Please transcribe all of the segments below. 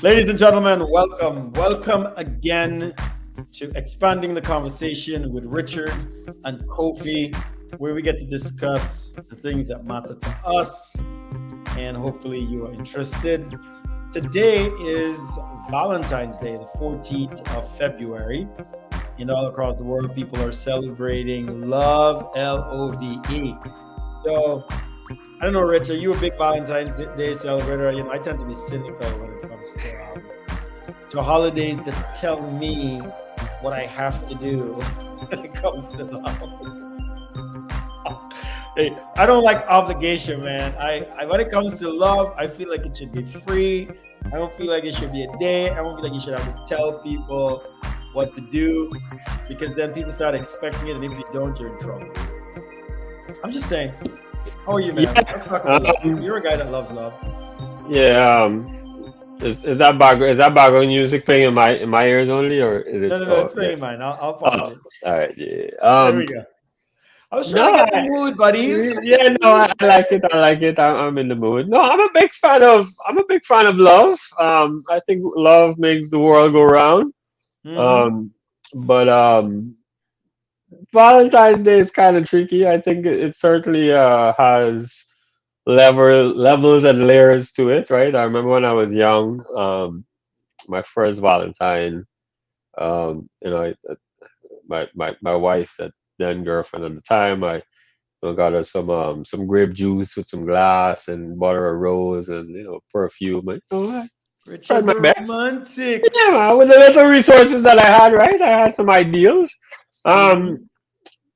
Ladies and gentlemen, welcome. Welcome again to Expanding the Conversation with Richard and Kofi, where we get to discuss the things that matter to us, and hopefully you are interested. Today is Valentine's Day, the 14th of February. And all across the world, people are celebrating love, LOVE. So, I don't know, Rich, are you a big Valentine's Day celebrator? I tend to be cynical when it comes to holidays that tell me what I have to do when it comes to love. Hey, I don't like obligation, man. When it comes to love, I feel like it should be free. I don't feel like it should be a day. I don't feel like you should have to tell people what to do because then people start expecting it, and if you don't, you're in trouble. I'm just saying. How are you, man? Yeah, Let's talk about love. um, You're a guy that loves love. yeah. Is that background music playing in my ears only, or is it? No, no, no. Oh, It's yeah. playing mine. I'll pause Oh, it. all right. Yeah. There we go. I was trying No, to get the mood, buddy. I was trying to get yeah, the no, I mood, I like man. it. I like it. I'm in the mood. No, I'm a big fan of love. I think love makes the world go round. Mm-hmm. Um, but Valentine's Day is kind of tricky. I think it certainly has levels and layers to it, right? I remember when I was young, my first Valentine, my wife, that then girlfriend at the time, I got her some grape juice with some glass and bought her a rose and perfume. And, I tried Richard my the best. romantic. Yeah, man, with the little resources that I had, right? I had some ideals. Um, Mm-hmm.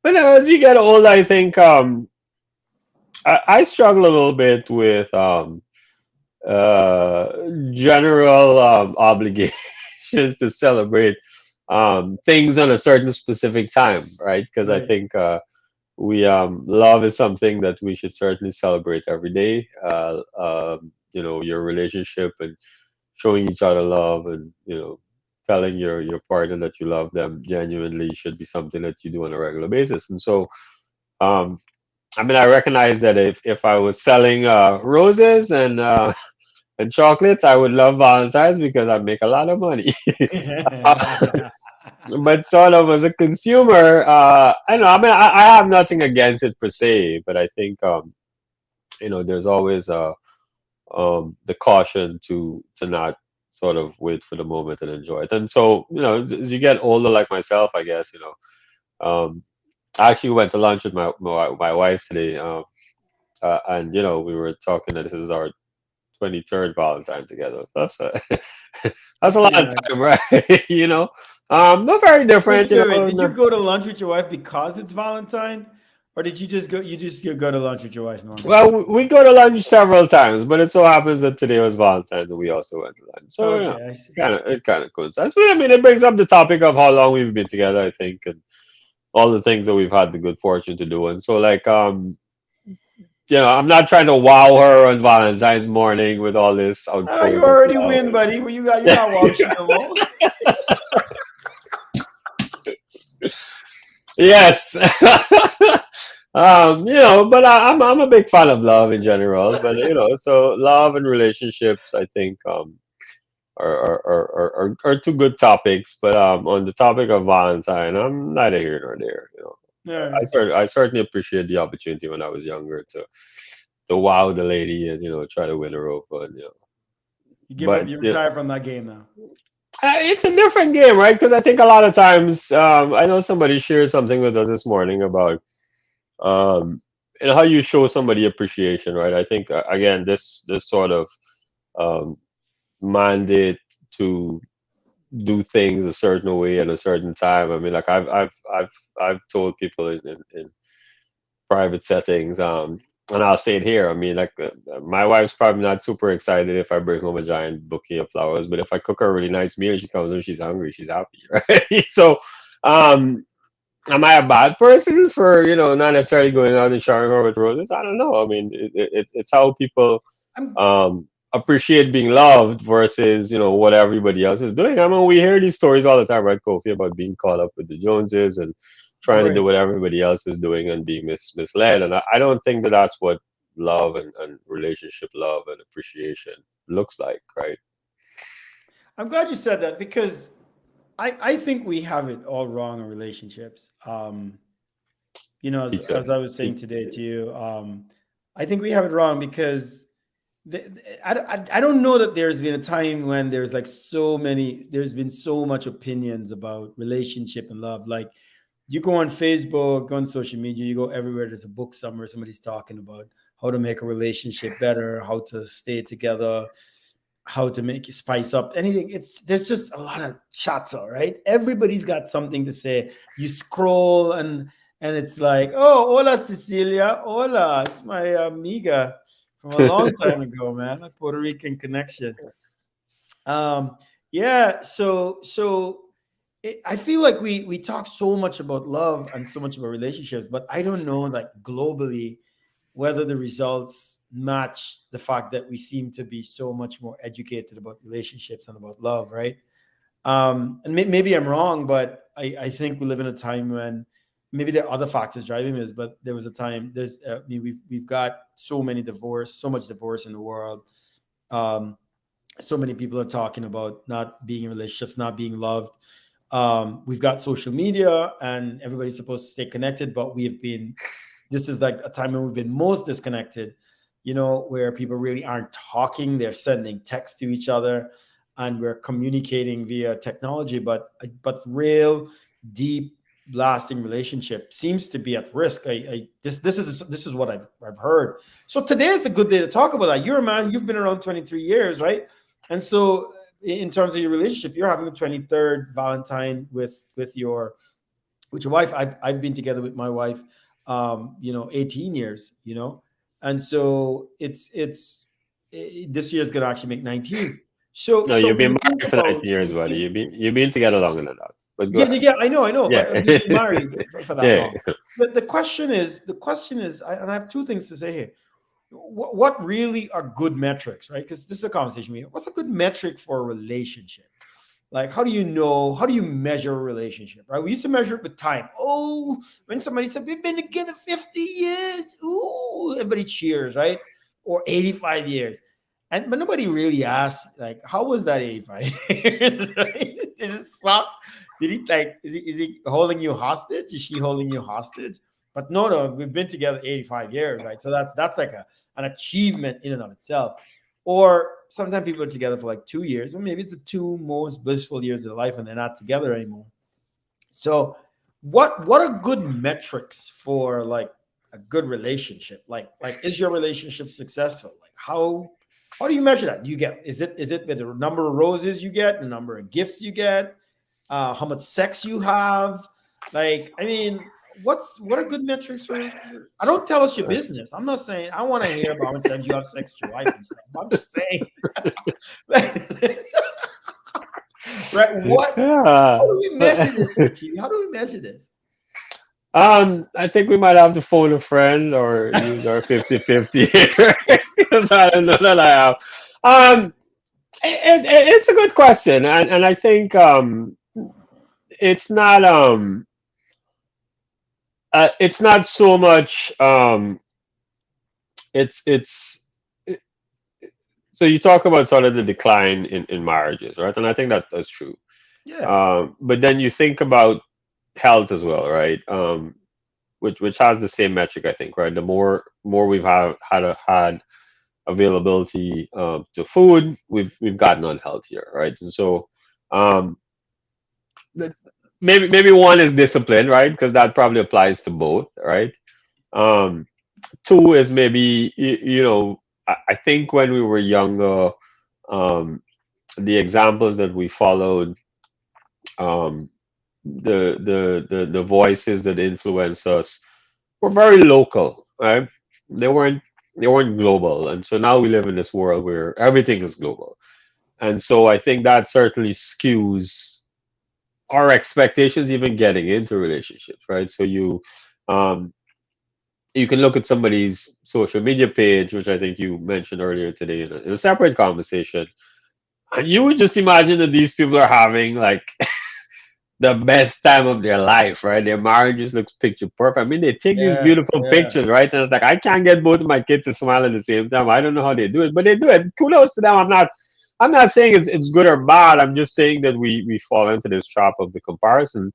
but as you get older, I think I struggle a little bit with uh, general obligations to celebrate things on a certain specific time, right? Because I Right. think we love is something that we should certainly celebrate every day. Your relationship and showing each other love, and telling your partner that you love them genuinely should be something that you do on a regular basis. And so, um, I mean, I recognize that if I was selling roses and chocolates, I would love Valentine's because I make a lot of money. But sort of as a consumer, I know. I mean, I have nothing against it per se, but I think there's always the caution to not sort of wait for the moment and enjoy it. And so, as you get older, like myself, I guess, um, I actually went to lunch with my wife today, and we were talking that this is our 23rd Valentine together. So that's That's a lot pretty of nice. time, right? Not very different, Wait. Did you no. go to lunch with your wife because it's Valentine, or did you just go? You just go to lunch with your wife normally? Well, we go to lunch several times, but it so happens that today was Valentine's and we also went to lunch. So, Okay, I see. it kind of coincides. But I mean, it brings up the topic of how long we've been together, I think, and all the things that we've had the good fortune to do. And so, like, I'm not trying to wow her on Valentine's morning with all this Oh, you outpouring of already love. win, buddy. Well, you got wow she no more. Yes. But I'm a big fan of love in general. But so love and relationships, I think, are two good topics. But on the topic of Valentine, I'm neither here nor there. Yeah. I certainly appreciate the opportunity when I was younger to wow the lady and try to win her over. And, You give up. but You retire from that game now. it's a different game, right? Because I think a lot of times, I know somebody shared something with us this morning about um, how you show somebody appreciation, right? I think again, this sort of um, mandate to do things a certain way at a certain time. I mean, like I've told people in private settings, and I'll say it here. I mean, like my wife's probably not super excited if I bring home a giant bouquet of flowers, but if I cook her a really nice meal, she comes home, she's hungry, she's happy, right? So, um, am I a bad person for not necessarily going out and showering her with roses? I don't know. I mean, it's how people I'm. appreciate being loved versus what everybody else is doing. I mean, we hear these stories all the time, right, Kofi, about being caught up with the Joneses and trying to do Right. what everybody else is doing and being misled. And I don't think that that's what love and relationship love and appreciation. looks like, right? I'm glad you said that because I think we have it all wrong in relationships. Teach As us. I was saying today to you, I think we have it wrong because I don't know that there's been a time when there's like there's been so much opinions about relationship and love. Like you go on Facebook, go on social media, you go everywhere. There's a book somewhere, somebody's talking about how to make a relationship better, how to stay together, how to make you spice up anything. It's there's just a lot of chatter, right? Everybody's got something to say. You scroll and it's like, oh, hola Cecilia, hola, it's my amiga from a long time ago, man, a Puerto Rican connection. Um, yeah, I feel like we talk so much about love and so much about relationships, but I don't know, like globally, whether the results match the fact that we seem to be so much more educated about relationships and about love, right? And maybe I'm wrong, but I think we live in a time when maybe there are other factors driving this, but there was a time I mean, we've got so much divorce in the world. Um, so many people are talking about not being in relationships, not being loved. We've got social media and everybody's supposed to stay connected, but this is like a time when we've been most disconnected, where people really aren't talking, they're sending text to each other and we're communicating via technology, but real, deep, lasting relationship seems to be at risk. This is what I've heard. So today is a good day to talk about that. You're a man, you've been around 23 years, right? And so in terms of your relationship, you're having a 23rd Valentine with your wife. I've been together with my wife 18 years, and so this year is going to actually make 19. so No, so you've when been you think married for about 19 years, buddy. You've been together longer than that. But go yeah, ahead. yeah, I know, Yeah. but we've been married for that Yeah. long. The question is, and I have two things to say here. What really are good metrics, right? Because this is a conversation we have. What's a good metric for a relationship? Like, how do you measure a relationship, right? We used to measure it with time. Oh, when somebody said we've been together 50 years, ooh, everybody cheers, right? Or 85 years. But nobody really asked, like, how was that 85 years? Right? Did it stop? Did he like is he holding you hostage? Is she holding you hostage? But no, we've been together 85 years, right? So that's like an achievement in and of itself. Or sometimes people are together for like 2 years, or maybe it's the two most blissful years of their life and they're not together anymore. So what are good metrics for like a good relationship? Like is your relationship successful? Like how do you measure that? Do you get is it with the number of roses you get, the number of gifts you get, how much sex you have? Like, I mean, what are good metrics for I don't tell us your business. I'm not saying I want to hear about how many times you have sex with your wife and stuff. I'm just saying right, how Yeah. do we measure this, Richie? How do we measure this? I think we might have to phone a friend or use our 50-50 here because I don't know that I have. Um, it's a good question, and I think it's not it's not so much it's so you talk about sort of the decline in marriages, right? And I think that's true. Yeah. But then you think about health as well, right? Which has the same metric, I think, right? The more we've had availability to food, we've gotten unhealthier, right? And so um, th- maybe one is discipline, right? Because that probably applies to both, right? Um, two is maybe I think when we were younger, um, the examples that we followed, um, the voices that influence us were very local, right? They weren't they weren't global, and so now we live in this world where everything is global, and so I think that certainly skews our expectations, even getting into relationships, right? So um, you can look at somebody's social media page, which I think you mentioned earlier today in a separate conversation, and you would just imagine that these people are having like the best time of their life, right? Their marriage just looks picture perfect. I mean, they take these Yeah, beautiful yeah. pictures, right? And it's like I can't get both of my kids to smile at the same time. I don't know how they do it, but they do it. Kudos to them. I'm not saying it's good or bad. I'm just saying that we fall into this trap of the comparison.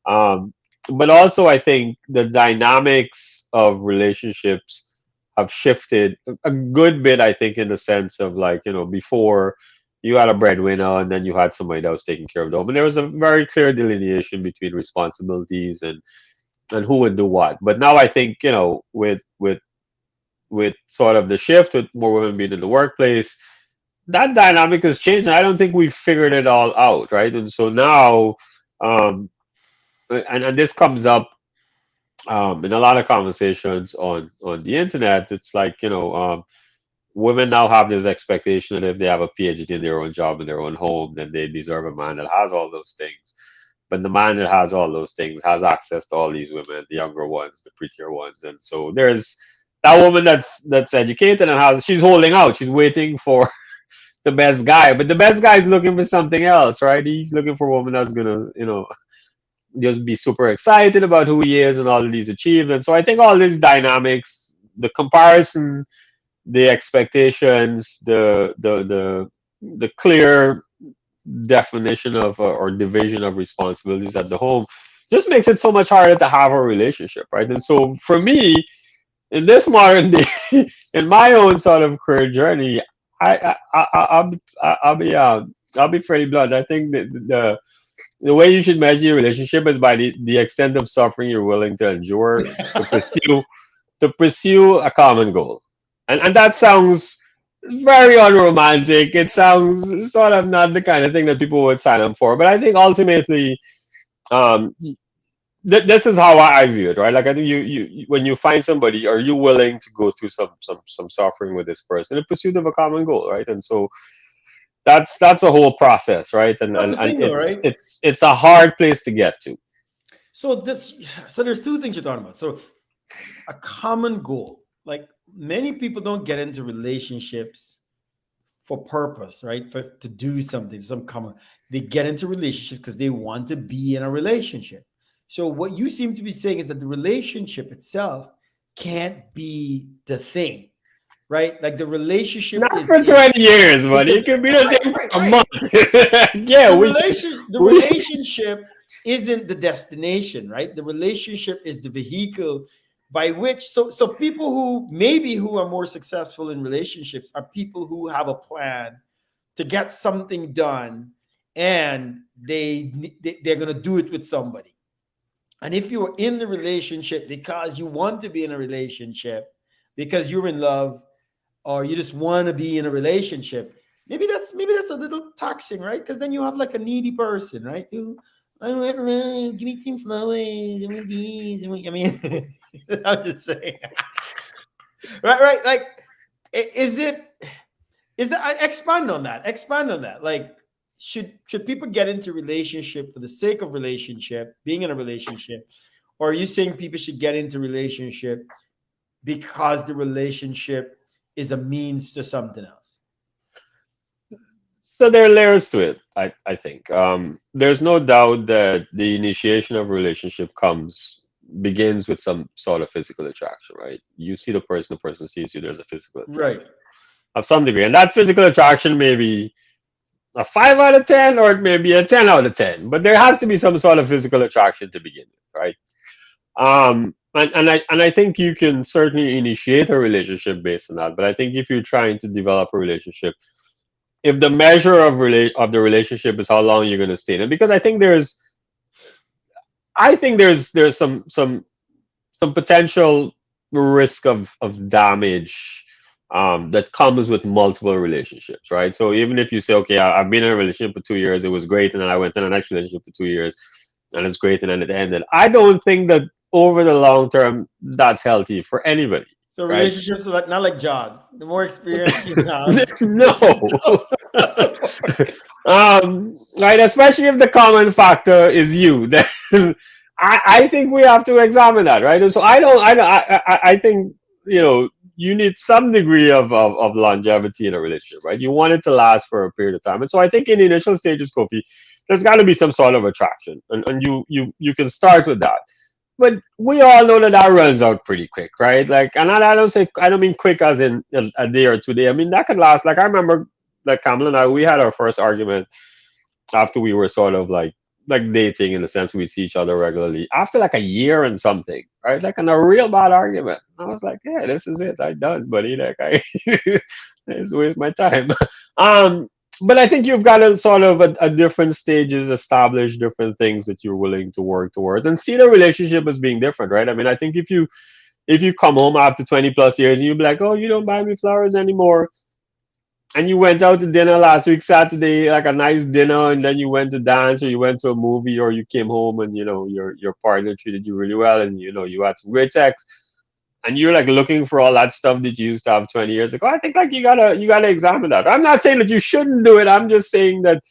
Um, but also, I think the dynamics of relationships have shifted a good bit. I think in the sense of like before you had a breadwinner and then you had somebody that was taking care of them, and there was a very clear delineation between responsibilities and who would do what. But now I think with sort of the shift with more women being in the workplace, that dynamic has changed. And I don't think we've figured it all out, right? And so now, um, and this comes up in a lot of conversations on the internet. It's like women now have this expectation that if they have a PhD in their own job in their own home, then they deserve a man that has all those things. But the man that has all those things has access to all these women, the younger ones, the prettier ones, and so there's that woman that's educated and has she's holding out, she's waiting for the best guy, but the best guy is looking for something else, right? He's looking for a woman that's gonna, just be super excited about who he is and all of these achievements. So I think all these dynamics, the comparison, the expectations, the clear definition of or division of responsibilities at the home just makes it so much harder to have a relationship, right? And so for me, in this modern day, in my own sort of career journey, I'll be fairly blunt. I think that the way you should measure your relationship is by the extent of suffering you're willing to endure to pursue a common goal. And that sounds very unromantic. It sounds sort of not the kind of thing that people would sign up for. But I think ultimately, um, this is how I view it, right? Like I think when you find somebody, are you willing to go through some suffering with this person in pursuit of a common goal, right? And so that's a whole process, right? And That's and, the and thing, though, it's right? it's it's a hard place to get to. So there's two things you're talking about. So a common goal. Like many people don't get into relationships for purpose, right? For to do something, some common. They get into relationships because they want to be in a relationship. So what you seem to be saying is that the relationship itself can't be the thing, right? Like the relationship Not for 20 years, is buddy. the It could be the right, thing right, for a right. month. Yeah, The we relationship isn't the destination, right? The relationship is the vehicle by which so people who are more successful in relationships are people who have a plan to get something done, and they're going to do it with somebody. And if you're in the relationship because you want to be in a relationship, because you're in love, or you just want to be in a relationship, maybe that's a little taxing, right? Because then you have like a needy person, right? I want to give me some flowers. I want these. I mean, I'm just saying, right, right. Like, is it? Is that? Expand on that. Expand on that. Like, should people get into relationship for the sake of relationship, being in a relationship, or are you saying people should get into relationship because the relationship is a means to something else? so there are layers to it. I think there's no doubt that the initiation of a relationship begins with some sort of physical attraction, right? You see the person sees you. There's a physical Right. attraction of some degree, and that physical attraction may be a 5 out of 10 or it may be a 10 out of 10, but there has to be some sort of physical attraction to begin with, right? And I think you can certainly initiate a relationship based on that. But I think if you're trying to develop a relationship, if the measure of the relationship is how long you're going to stay in it, because I think there's some potential risk of damage that comes with multiple relationships, right? So even if you say, okay, I've been in a relationship for 2 years, it was great, and then I went in the next relationship for 2 years, and it's great, and then it ended. I don't think that over the long term that's healthy for anybody, So right? relationships are not like jobs. The more experience you have, No. it doesn't work. Right, especially if the common factor is you, then I think we have to examine that, right? And so I think you need some degree of longevity in a relationship, right? You want it to last for a period of time, and so I think in the initial stages, Kofi, there's got to be some sort of attraction, and you can start with that. But we all know that that runs out pretty quick, right? Like, and I don't say, I don't mean quick as in a day or 2 day. I mean that could last. Like I remember, like Kamala and I, we had our first argument after we were sort of like dating in the sense we'd see each other regularly after like a year and something, right? Like in a real bad argument. I was like, yeah, this is it. I done, buddy. Like I it's waste my time. Um, but I think you've got to sort of at different stages establish different things that you're willing to work towards and see the relationship as being different, right? I mean, I think if you come home after 20 plus years and you be like, oh, you don't buy me flowers anymore, and you went out to dinner last week Saturday, like a nice dinner, and then you went to dance or you went to a movie or you came home and your partner treated you really well and you had some great sex, and you're like looking for all that stuff that you used to have 20 years ago. I think like you gotta examine that. I'm not saying that you shouldn't do it. I'm just saying that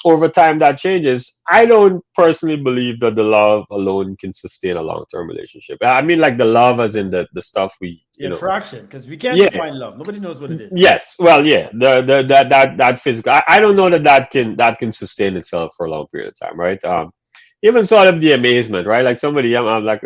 over time that changes. I don't personally believe that the love alone can sustain a long-term relationship. I mean like the love as in the stuff we The attraction, because we can't yeah. define love. Nobody knows what it is. Yes, well, yeah, the that physical. I don't know that that can sustain itself for a long period of time, right? Even sort of the amazement, right? Like somebody, I'm like,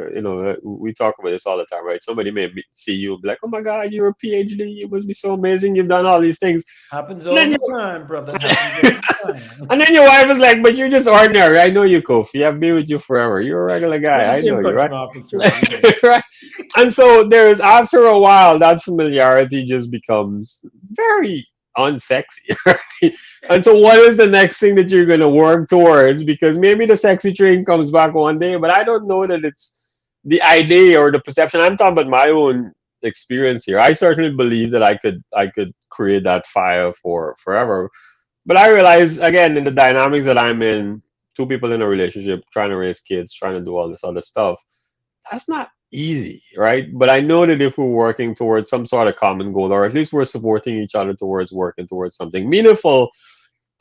we talk about this all the time, right? Somebody may see you and be like, "Oh my God, you're a PhD. You must be so amazing. You've done all these things." Happens And all then the you, time, brother. Happens all the time. and then your wife is like, "But you're just ordinary. I know you, Kofi. I've been with you forever. You're a regular We're the guy. I same know you, country, right?" no happens to her. We know. Right? And so there's after a while that familiarity just becomes very unsexy, right? And so what is the next thing that you're going to work towards? Because maybe the sexy train comes back one day, but I don't know that it's the idea or the perception. I'm talking about my own experience here. I certainly believe that I could create that fire for forever. But I realize again in the dynamics that I'm in, two people in a relationship, trying to raise kids, trying to do all this other stuff, that's not easy, right? But I know that if we're working towards some sort of common goal, or at least we're supporting each other towards working towards something meaningful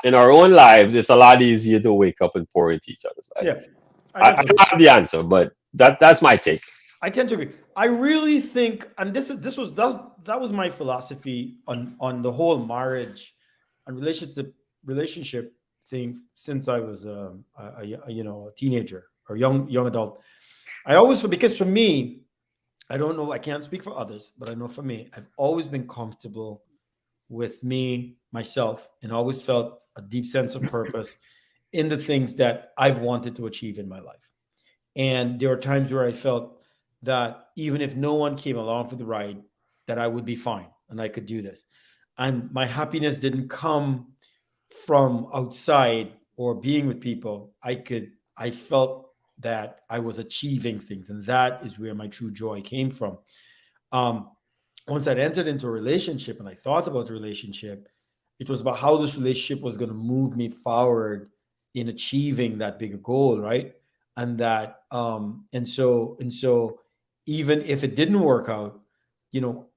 in our own lives, it's a lot easier to wake up and pour into each other's Yeah, life. I I tend to agree. don't have the answer, but that's my take. I tend to agree. I really think, and that was my philosophy on the whole marriage and relationship thing since I was a teenager or young adult. I always, because for me, I don't know, I can't speak for others, but I know for me, I've always been comfortable with me, myself, and always felt a deep sense of purpose in the things that I've wanted to achieve in my life. And there were times where I felt that even if no one came along for the ride, that I would be fine and I could do this. And my happiness didn't come from outside or being with people. I felt that I was achieving things. And that is where my true joy came from. Um, Once I'd entered into a relationship and I thought about the relationship, it was about how this relationship was going to move me forward in achieving that bigger goal, right? And that and so even if it didn't work out,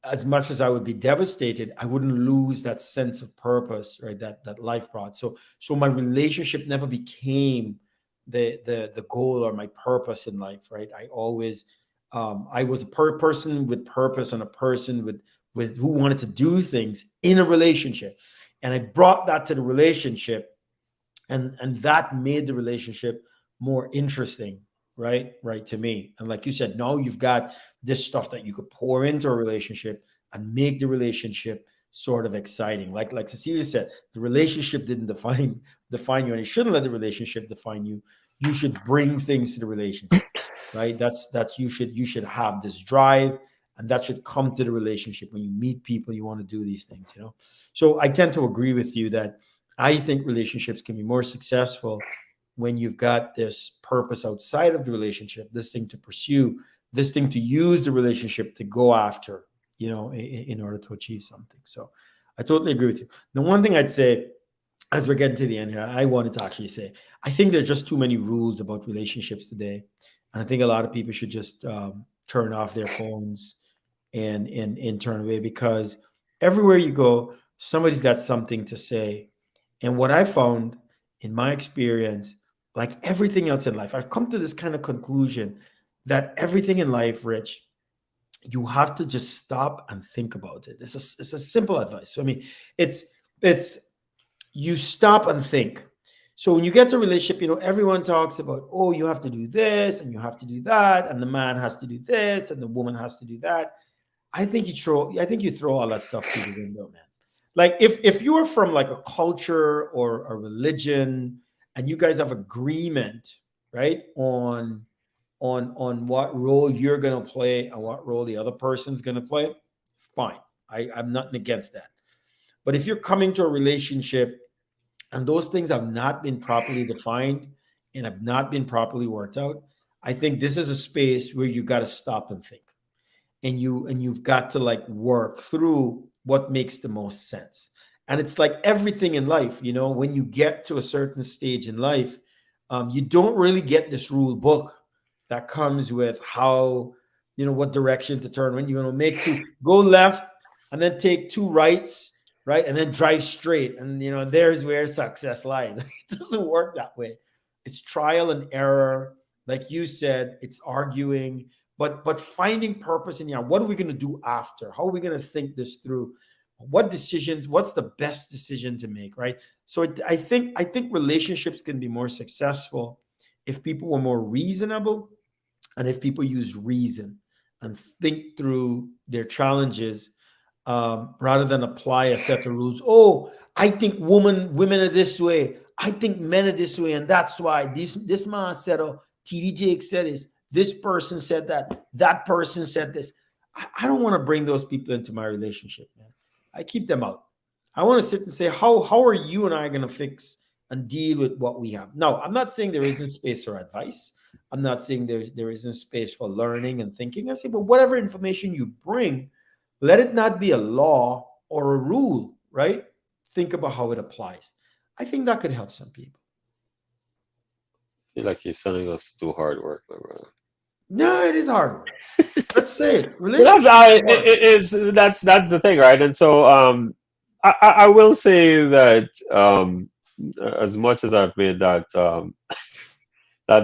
as much as I would be devastated, I wouldn't lose that sense of purpose, right? That life brought. So my relationship never became the goal or my purpose in life, right? I was a person with purpose and a person with who wanted to do things in a relationship, and I brought that to the relationship, and that made the relationship more interesting, right to me. And like you said, now you've got this stuff that you could pour into a relationship and make the relationship sort of exciting. Like Cecilia said, the relationship didn't define you, and you shouldn't let the relationship define you. You should bring things to the relationship, right? That's you should have this drive, and that should come to the relationship. When you meet people, you want to do these things. So I tend to agree with you that I think relationships can be more successful when you've got this purpose outside of the relationship, this thing to pursue, this thing to use the relationship to go after, in order to achieve something. So I totally agree with you. The one thing I'd say, as we're getting to the end here, I wanted to actually say, I think there's just too many rules about relationships today. And I think a lot of people should just turn off their phones and turn away, because everywhere you go, somebody's got something to say. And what I found in my experience, like everything else in life, I've come to this kind of conclusion that everything in life, Rich, you have to just stop and think about it. It's a simple advice. I mean, it's you stop and think. So when you get to a relationship, everyone talks about, oh, you have to do this and you have to do that, and the man has to do this and the woman has to do that. I think you throw all that stuff through the window, man. Like if you are from like a culture or a religion and you guys have agreement, right, on what role you're gonna play and what role the other person's gonna play, fine. I'm nothing against that. But if you're coming to a relationship and those things have not been properly defined and have not been properly worked out, I think this is a space where you got to stop and think, and you've got to like work through what makes the most sense. And it's like everything in life, when you get to a certain stage in life, you don't really get this rule book that comes with how, what direction to turn, when you're going to make two go left and then take two rights, right, and then drive straight, and there's where success lies. It doesn't work that way. It's trial and error, like you said. It's arguing, but finding purpose in, yeah, what are we going to do after? How are we going to think this through? What decisions? What's the best decision to make, right? So I think relationships can be more successful if people were more reasonable, and if people use reason and think through their challenges, rather than apply a set of rules. Oh, I think women are this way. I think men are this way, and that's why this man said, oh, TD Jake said this. This person said that. That person said this. I don't want to bring those people into my relationship, man. I keep them out. I want to sit and say, how are you and I going to fix and deal with what we have? No, I'm not saying there isn't space for advice. I'm not saying there isn't space for learning and thinking. I'm saying, but whatever information you bring, let it not be a law or a rule, right? Think about how it applies. I think that could help some people. Feel like you're sending us to hard work, my brother. No, it is hard work. Let's say it. But that's Relationships are hard. it is that's the thing, right? And so I will say that as much as I've made that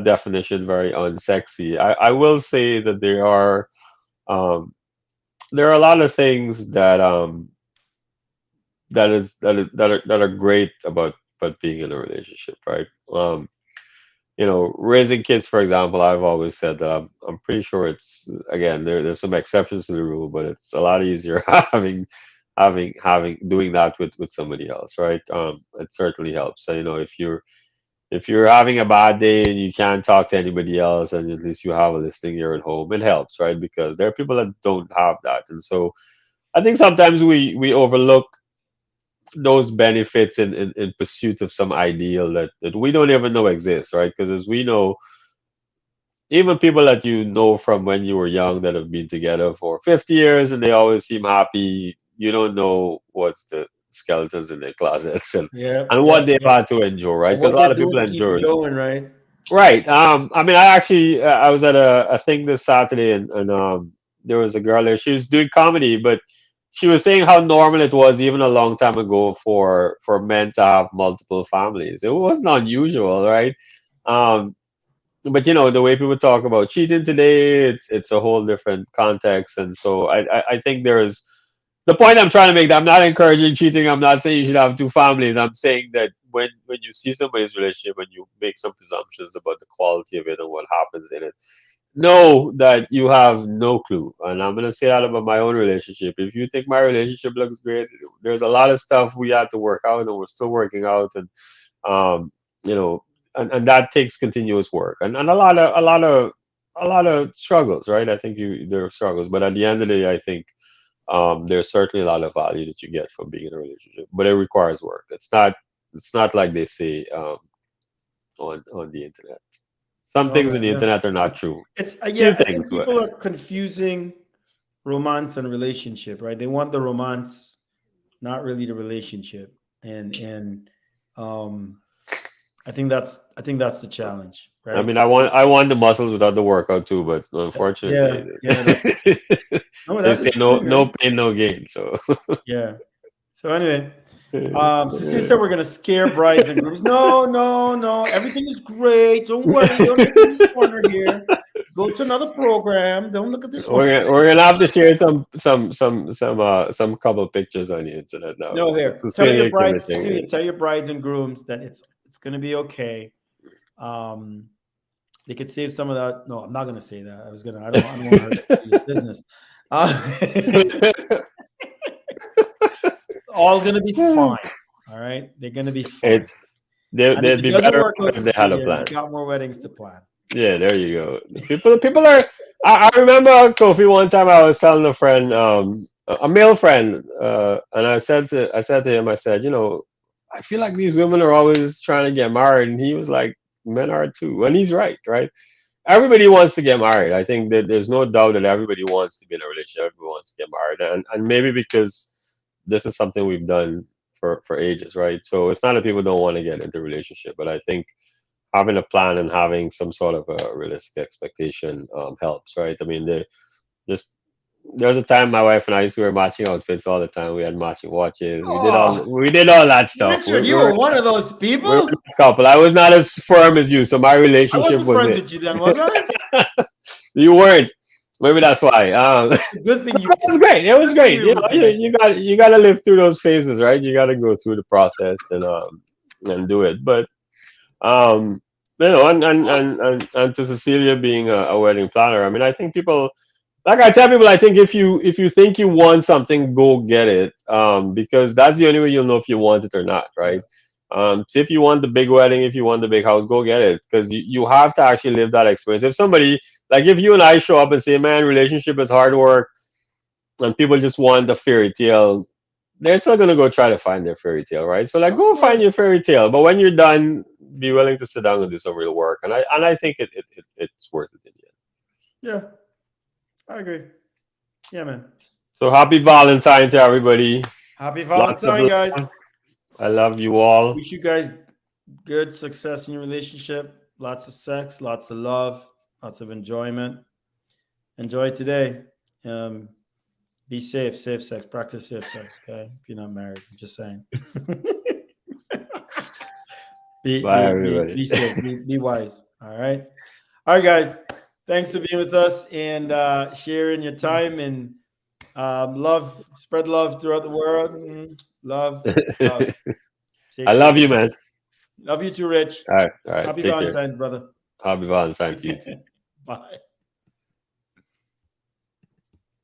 definition very unsexy, I will say that um, there are a lot of things that are great about being in a relationship, right? Raising kids, for example, I've always said that I'm pretty sure it's, again, there's some exceptions to the rule, but it's a lot easier having doing that with somebody else, right? It certainly helps. So, if you're having a bad day and you can't talk to anybody else, and at least you have a listening ear at home, it helps, right? Because there are people that don't have that, and so I think sometimes we overlook those benefits in pursuit of some ideal that we don't even know exists, right? Because as we know, even people that you know from when you were young that have been together for 50 years and they always seem happy, you don't know what's the skeletons in their closets, and Yeah, what yeah, they've yeah. had to endure, right? And Because what a they're lot of doing people to keep endure it it. going, right? Right. I mean, I was at a thing this Saturday, and there was a girl there. She was doing comedy, but she was saying how normal it was even a long time ago for men to have multiple families. It wasn't unusual, right? Um, but the way people talk about cheating today, it's a whole different context, and so I think there's the point I'm trying to make, that I'm not encouraging cheating. I'm not saying you should have two families. I'm saying that when you see somebody's relationship and you make some presumptions about the quality of it and what happens in it, know that you have no clue. And I'm gonna say that about my own relationship. If you think my relationship looks great, there's a lot of stuff we had to work out, and we're still working out, and um, you know, and that takes continuous work, and a lot of struggles, right? I think there are struggles, but at the end of the day, I think there's certainly a lot of value that you get from being in a relationship, but it requires work. It's not like they say on the internet. Some All things right. on the Yeah. internet are So not true. it's Few yeah. I things, think but people are confusing romance and relationship, right? They want the romance, not really the relationship, and um, I think that's the challenge, I right? mean, I want the muscles without the workout too, but Yeah, unfortunately, yeah. That's no, they that say is no true, no right? pain no gain. So Yeah. So anyway, Cecilia said we're gonna scare brides and grooms. No, no, no. Everything is great. Don't worry. Don't look in this corner here. Go to another program. Don't look at this one. we're gonna have to share some couple pictures on the internet now. No, So here. Tell your Cecilia brides, committing Cecilia. it. Tell your brides and grooms that it's gonna be okay. Um, they could save some of that. No, I'm not gonna say that. I was gonna. I don't want to hurt the business. All gonna be fine. All right, they're gonna be fine. It's And if they'd it be doesn't better work out, if they had a Cecilia, plan. you got more weddings to plan. Yeah, there you go. People are. I remember Kofi one time I was telling a friend, a male friend, and I said to him, I said, I feel like these women are always trying to get married, and he was like, men are too, and he's right, right? Everybody wants to get married. I think that there's no doubt that everybody wants to be in a relationship. Everybody wants to get married, and maybe because this is something we've done for ages, right? So it's not that people don't want to get into a relationship, but I think having a plan and having some sort of a realistic expectation helps, right? I mean, just there's a time my wife and I used to wear matching outfits all the time. We had matching watches. Oh, We did all that stuff. Richard, you were one of those We're a people. nice couple. I was not as firm as you, so my I relationship wasn't was friends it. with you then, was I? You weren't. Maybe that's why. Good thing you It was came. great. It was Good thing great. we were connected. You got to live through those phases, right? You got to go through the process and do it. But um, and to Cecilia being a wedding planner, I mean, I think people, like I tell people, I think if you think you want something, go get it. Because that's the only way you'll know if you want it or not, Yeah. right? So if you want the big wedding, if you want the big house, go get it. Because you have to actually live that experience. If somebody, like if you and I show up and say, man, relationship is hard work, and people just want the fairy tale, they're still gonna go try to find their fairy tale, right? So like Of go find your course. fairy tale. But when you're done, be willing to sit down and do some real work. And I think it's worth it in the end. Yeah, I agree. Yeah, man. So happy Valentine to everybody. Happy Lots of Valentine, guys. love. I love you all. Wish you guys good success in your relationship. Lots of sex, lots of love, lots of enjoyment. Enjoy today. Um, be safe, safe sex. Practice safe sex. Okay, if you're not married, I'm just saying. Bye everybody. Be safe. Be wise. All right, guys. Thanks for being with us and sharing your time and love. Spread love throughout the world. Love, love. I Take care. love you, man. Love you too, Rich. All right. Happy Take care. Valentine's, brother. Happy Valentine to you too. Bye.